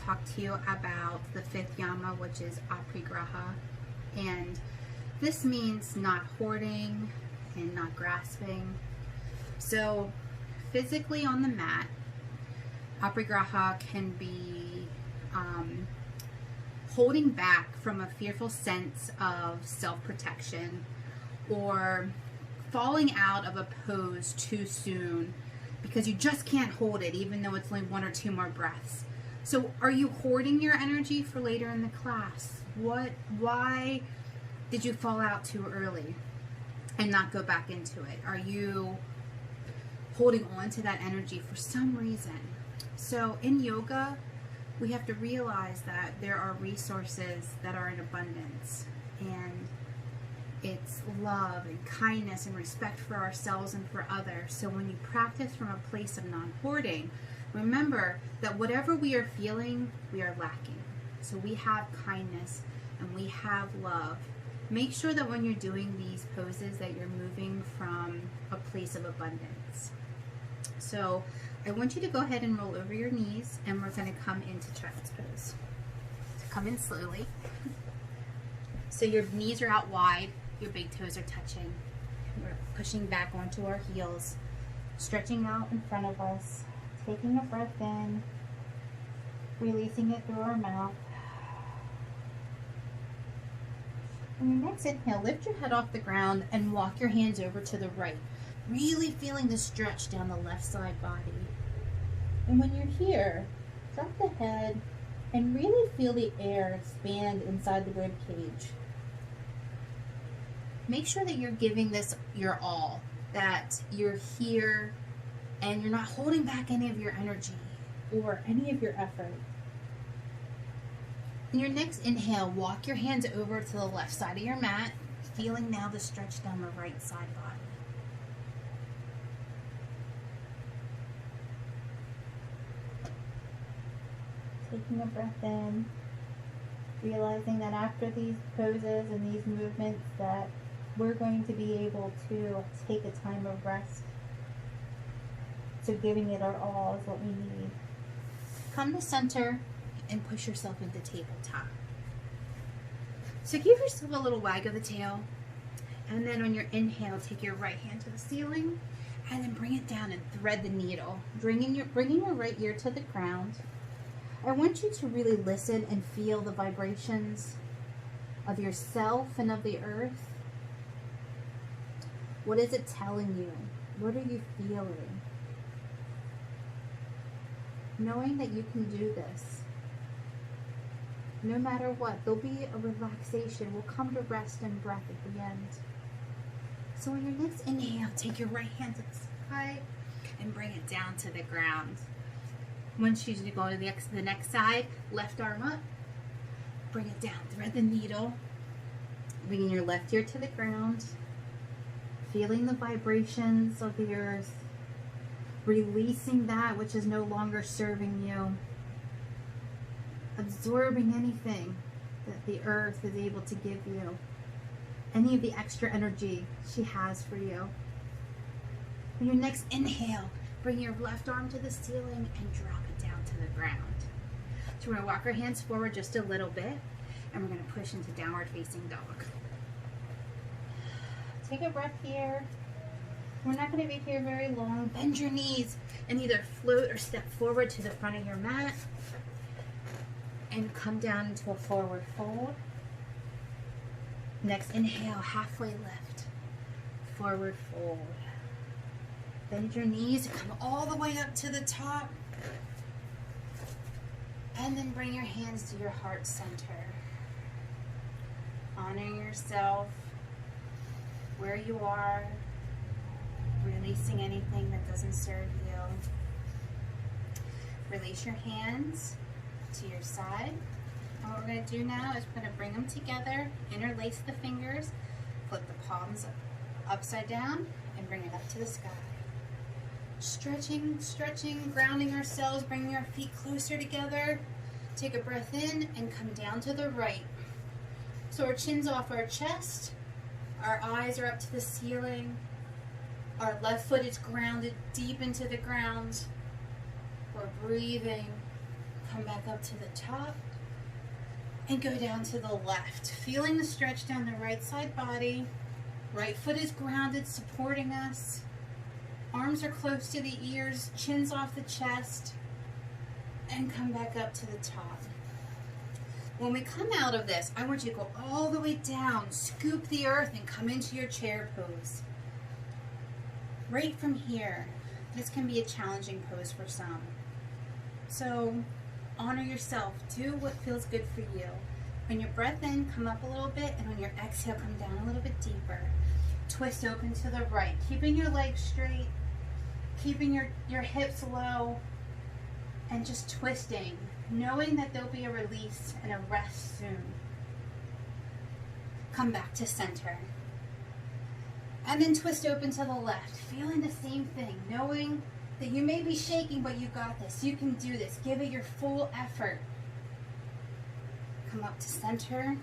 talk to you about the fifth yama, which is Aparigraha. And this means not hoarding and not grasping. So physically on the mat, Aparigraha can be holding back from a fearful sense of self-protection, or falling out of a pose too soon because you just can't hold it even though it's only 1 or 2 more breaths. So are you hoarding your energy for later in the class? Why did you fall out too early and not go back into it? Are you holding on to that energy for some reason? So in yoga, we have to realize that there are resources that are in abundance, and it's love and kindness and respect for ourselves and for others. So when you practice from a place of non-hoarding, remember that whatever we are feeling, we are lacking. So we have kindness and we have love. Make sure that when you're doing these poses that you're moving from a place of abundance. So I want you to go ahead and roll over your knees, and we're going to come into child's pose. So come in slowly. So your knees are out wide, your big toes are touching. We're pushing back onto our heels, stretching out in front of us, taking a breath in, releasing it through our mouth. On your next inhale, lift your head off the ground and walk your hands over to the right, really feeling the stretch down the left side body. And when you're here, drop the head and really feel the air expand inside the rib cage. Make sure that you're giving this your all, that you're here and you're not holding back any of your energy or any of your effort. In your next inhale, walk your hands over to the left side of your mat, feeling now the stretch down the right side body. Taking a breath in, realizing that after these poses and these movements that we're going to be able to take a time of rest. So giving it our all is what we need. Come to center and push yourself into tabletop. So give yourself a little wag of the tail, and then on your inhale, take your right hand to the ceiling and then bring it down and thread the needle, bringing your right ear to the ground. I want you to really listen and feel the vibrations of yourself and of the earth. What is it telling you? What are you feeling? Knowing that you can do this. No matter what, there'll be a relaxation. We'll come to rest and breath at the end. So on your next inhale, take your right hand to the sky and bring it down to the ground. Once you go to the next side, left arm up, bring it down, thread the needle, bringing your left ear to the ground, feeling the vibrations of the earth, releasing that which is no longer serving you, absorbing anything that the earth is able to give you, any of the extra energy she has for you. On your next inhale, bring your left arm to the ceiling and drop it down to the ground. So we're going to walk our hands forward just a little bit, and we're going to push into downward facing dog. Take a breath here. We're not going to be here very long. Bend your knees and either float or step forward to the front of your mat and come down into a forward fold. Next inhale, halfway lift, forward fold. Bend your knees and come all the way up to the top. And then bring your hands to your heart center. Honor yourself where you are, releasing anything that doesn't serve you. Release your hands to your side. And what we're going to do now is we're going to bring them together, interlace the fingers, flip the palms upside down, and bring it up to the sky. Stretching, stretching, grounding ourselves, bringing our feet closer together. Take a breath in and come down to the right. So our chin's off our chest, our eyes are up to the ceiling, our left foot is grounded deep into the ground. We're breathing, come back up to the top and go down to the left. Feeling the stretch down the right side body. Right foot is grounded, supporting us. Arms are close to the ears, chin's off the chest, and come back up to the top. When we come out of this, I want you to go all the way down, scoop the earth, and come into your chair pose. Right from here, this can be a challenging pose for some. So honor yourself. Do what feels good for you. When your breath in, come up a little bit, and when your exhale, come down a little bit deeper. Twist open to the right, keeping your legs straight, keeping your hips low, and just twisting, knowing that there'll be a release and a rest soon. Come back to center. And then twist open to the left, feeling the same thing, knowing that you may be shaking, but you got this. You can do this. Give it your full effort. Come up to center.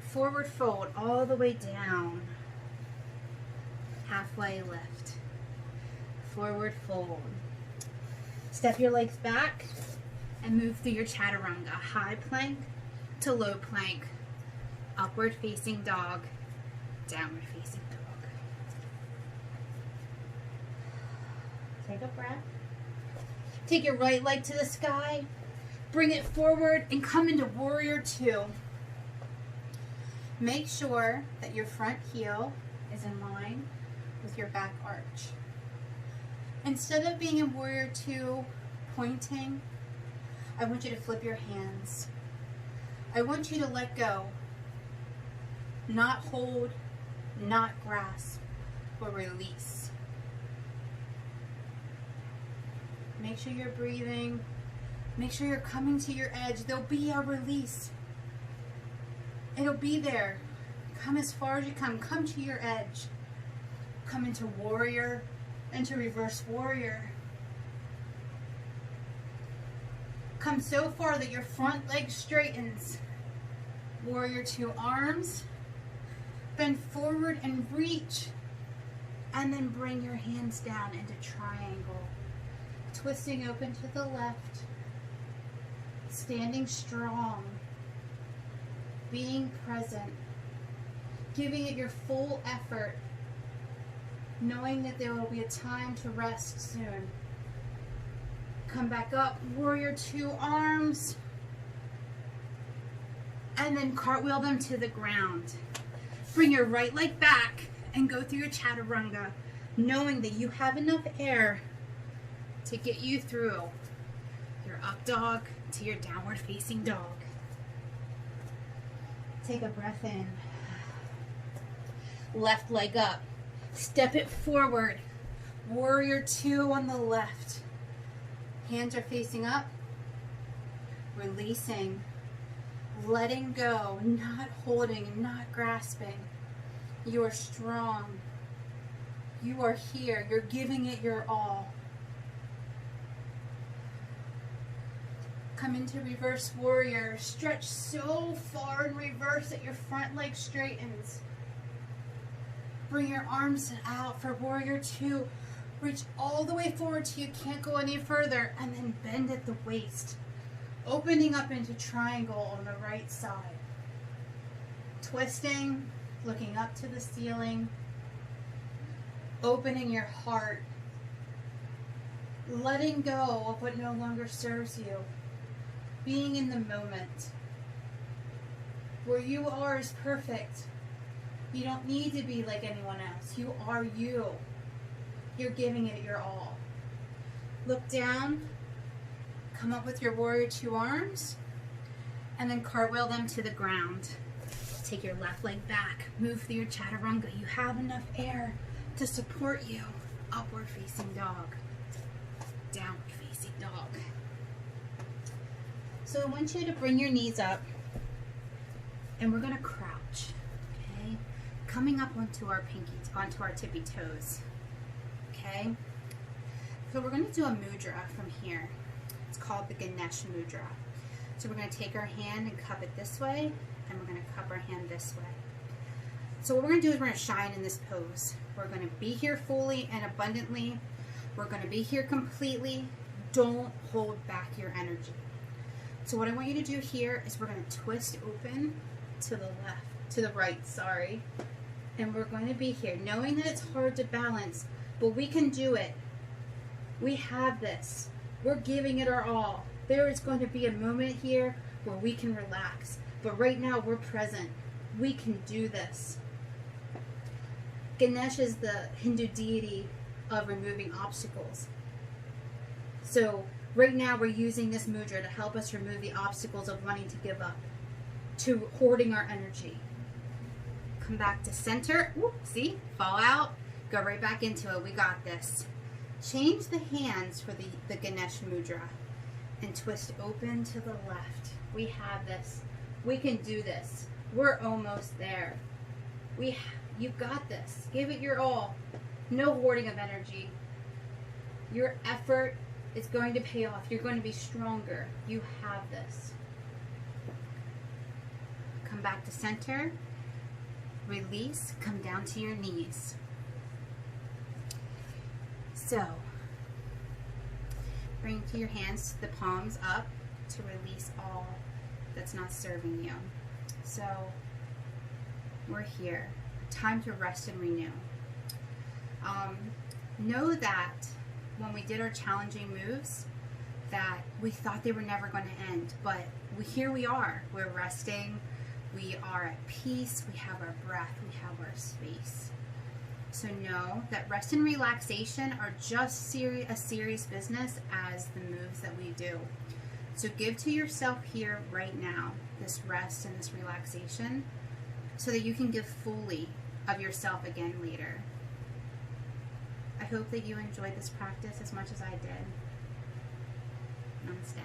Forward fold all the way down. Halfway lift. Forward fold. Step your legs back and move through your chaturanga. High plank to low plank. Upward facing dog. Downward facing dog. Take a breath. Take your right leg to the sky. Bring it forward and come into warrior two. Make sure that your front heel is in line with your back arch. Instead of being in warrior two, pointing, I want you to flip your hands. I want you to let go. Not hold, not grasp, but release. Make sure you're breathing. Make sure you're coming to your edge. There'll be a release. It'll be there. Come as far as you come. Come to your edge. Come into warrior, into reverse warrior. Come so far that your front leg straightens. Warrior two, arms. Bend forward and reach. And then bring your hands down into triangle. Twisting open to the left. Standing strong. Being present. Giving it your full effort. Knowing that there will be a time to rest soon. Come back up. Warrior two, arms. And then cartwheel them to the ground. Bring your right leg back and go through your chaturanga, knowing that you have enough air to get you through your up dog to your downward facing dog. Take a breath in. Left leg up. Step it forward. Warrior two on the left. Hands are facing up. Releasing. Letting go. Not holding. Not grasping. You are strong. You are here. You're giving it your all. Come into reverse warrior. Stretch so far in reverse that your front leg straightens. Bring your arms out for warrior two. Reach all the way forward till you can't go any further, and then bend at the waist. Opening up into triangle on the right side. Twisting, looking up to the ceiling. Opening your heart. Letting go of what no longer serves you. Being in the moment. Where you are is perfect. You don't need to be like anyone else. You are you. You're giving it your all. Look down. Come up with your warrior two arms. And then cartwheel them to the ground. Take your left leg back. Move through your chaturanga. You have enough air to support you. Upward facing dog. Downward facing dog. So I want you to bring your knees up. And we're going to crouch. Okay? Coming up onto our pinkies, onto our tippy toes. Okay? So we're going to do a mudra from here. It's called the Ganesh mudra. So we're going to take our hand and cup it this way, and we're going to cup our hand this way. So what we're going to do is we're going to shine in this pose. We're going to be here fully and abundantly. We're going to be here completely. Don't hold back your energy. So what I want you to do here is we're going to twist open to the left, to the right, sorry. And we're going to be here, knowing that it's hard to balance, but we can do it. We have this. We're giving it our all. There is going to be a moment here where we can relax, but right now we're present. We can do this. Ganesh is the Hindu deity of removing obstacles. So right now we're using this mudra to help us remove the obstacles of wanting to give up, to hoarding our energy. Come back to center. Ooh, see? Fall out. Go right back into it. We got this. Change the hands for the Ganesh mudra and twist open to the left. We have this. We can do this. We're almost there. You've got this. Give it your all. No hoarding of energy. Your effort is going to pay off. You're going to be stronger. You have this. Come back to center. Release. Come down to your knees. So, bring your hands to the palms up to release all that's not serving you. So, we're here. Time to rest and renew. Know that when we did our challenging moves, that we thought they were never going to end, but here we are. We're resting. We are at peace. We have our breath. We have our space. So know that rest and relaxation are just as serious business as the moves that we do. So give to yourself here right now this rest and this relaxation so that you can give fully of yourself again later. I hope that you enjoyed this practice as much as I did. Namaste.